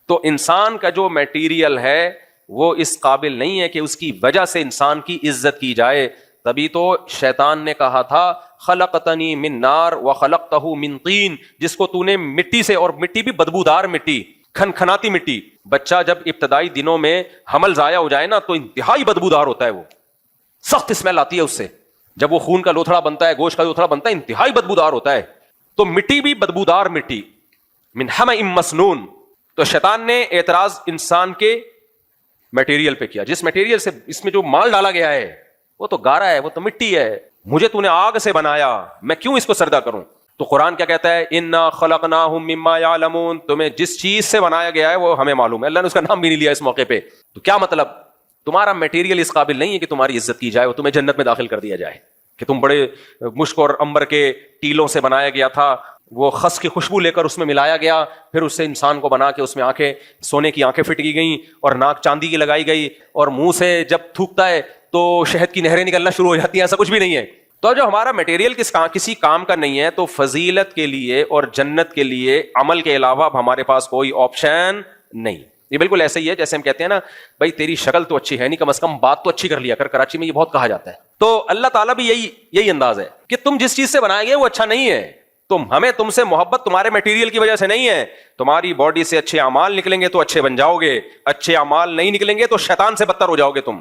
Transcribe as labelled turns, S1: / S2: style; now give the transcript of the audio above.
S1: تو انسان کا جو میٹیریل ہے وہ اس قابل نہیں ہے کہ اس کی وجہ سے انسان کی عزت کی جائے. تبھی تو شیطان نے کہا تھا خلقتنی من نار وخلقتہ من طین, جس کو تو نے مٹی سے, اور مٹی بھی بدبودار مٹی, کھنکھناتی مٹی. بچہ جب ابتدائی دنوں میں حمل ضائع ہو جائے نا تو انتہائی بدبودار ہوتا ہے, وہ سخت اسمیل آتی ہے اس سے. جب وہ خون کا لوتھڑا بنتا ہے, گوشت کا لوتھڑا بنتا ہے, انتہائی بدبودار ہوتا ہے. تو مٹی بھی بدبودار مٹی, من حمأ مسنون. تو شیطان نے اعتراض انسان کے میٹیریل پہ کیا, جس میٹیریل سے اس میں جو مال ڈالا گیا ہے وہ تو گارا ہے, وہ تو مٹی ہے, مجھے تو نے آگ سے بنایا, میں کیوں اس کو سردا کروں. تو قرآن کیا کہتا ہے, انا خلقناہم مما یعلمون, تمہیں جس چیز سے بنایا گیا ہے وہ ہمیں معلوم ہے. اللہ نے اس کا نام بھی نہیں لیا اس موقع پہ. تو کیا مطلب, تمہارا میٹیریل اس قابل نہیں ہے کہ تمہاری عزت کی جائے, وہ تمہیں جنت میں داخل کر دیا جائے کہ تم بڑے مشک اور عنبر کے ٹیلوں سے بنایا گیا تھا, وہ خس کی خوشبو لے کر اس میں ملایا گیا, پھر اس سے انسان کو بنا کے اس میں آنکھیں, سونے کی آنکھیں فٹ کی گئیں اور ناک چاندی کی لگائی گئی, اور منہ سے جب تھوکتا ہے تو شہد کی نہریں نکلنا شروع ہو جاتی ہیں. ایسا کچھ بھی نہیں ہے. تو جو ہمارا میٹیریل کسی کام کا نہیں ہے, تو فضیلت کے لیے اور جنت کے لیے عمل کے علاوہ اب ہمارے پاس کوئی آپشن نہیں. یہ بالکل ایسے ہی ہے جیسے ہم کہتے ہیں نا, بھائی تیری شکل تو اچھی ہے نہیں, کم از کم بات تو اچھی کر لیا کر. کراچی میں یہ بہت کہا جاتا ہے. تو اللہ تعالیٰ بھی یہی انداز ہے کہ تم جس چیز سے بنائے گئے وہ اچھا نہیں ہے, ہمیں تم سے محبت تمہارے میٹیریل کی وجہ سے نہیں ہے. تمہاری باڈی سے اچھے اعمال نکلیں گے تو اچھے بن جاؤ گے, اچھے اعمال نہیں نکلیں گے تو شیطان سے بدتر ہو جاؤ گے تم.